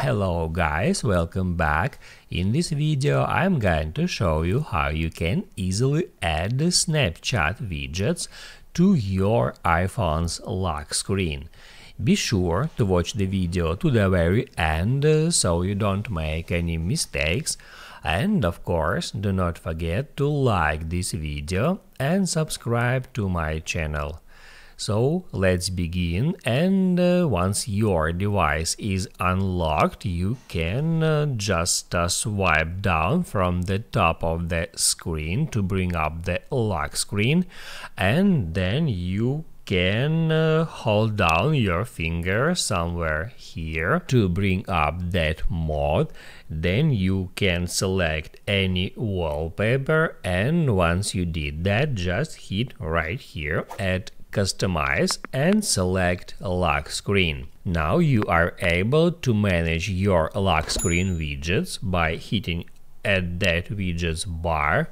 Hello guys, welcome back. In this video I'm going to show you how you can easily add the Snapchat widgets to your iPhone's lock screen. Be sure to watch the video to the very end so you don't make any mistakes. And of course, do not forget to like this video and subscribe to my channel. So let's begin, and once your device is unlocked, you can just swipe down from the top of the screen to bring up the lock screen, and then you can hold down your finger somewhere here to bring up that mode. Then you can select any wallpaper, and once you did that, just hit right here at Customize and select Lock Screen. Now you are able to manage your lock screen widgets by hitting at that widgets bar.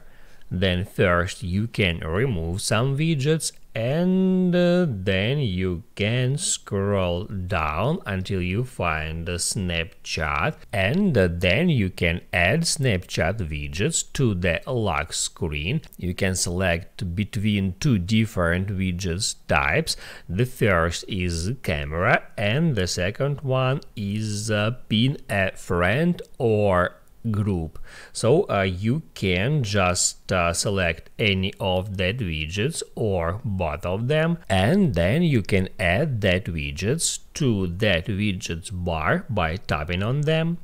Then first you can remove some widgets, and then you can scroll down until you find the Snapchat, and then you can add Snapchat widgets to the lock screen. You can select between two different widgets types. The first is camera and the second one is pin a friend or group. So you can just select any of that widgets or both of them, and then you can add that widgets to that widgets bar by tapping on them.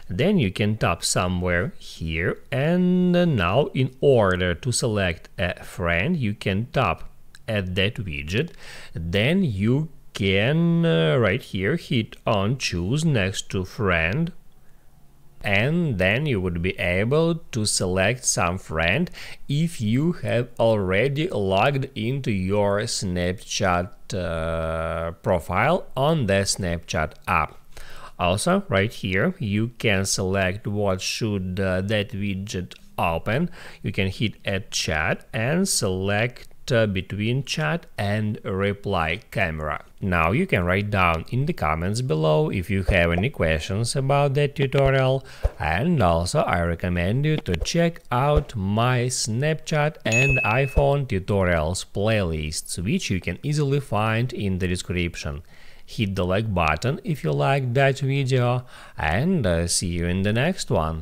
Then you can tap somewhere here, and now in order to select a friend you can tap at that widget. Then you can right here hit on choose next to friend, and then you would be able to select some friend if you have already logged into your Snapchat profile on the Snapchat app. Also, right here you can select what should that widget open. You can hit add chat and select between chat and reply camera. Now you can write down in the comments below if you have any questions about that tutorial, and also I recommend you to check out my Snapchat and iPhone tutorials playlists, which you can easily find in the description. Hit the like button if you liked that video, and see you in the next one.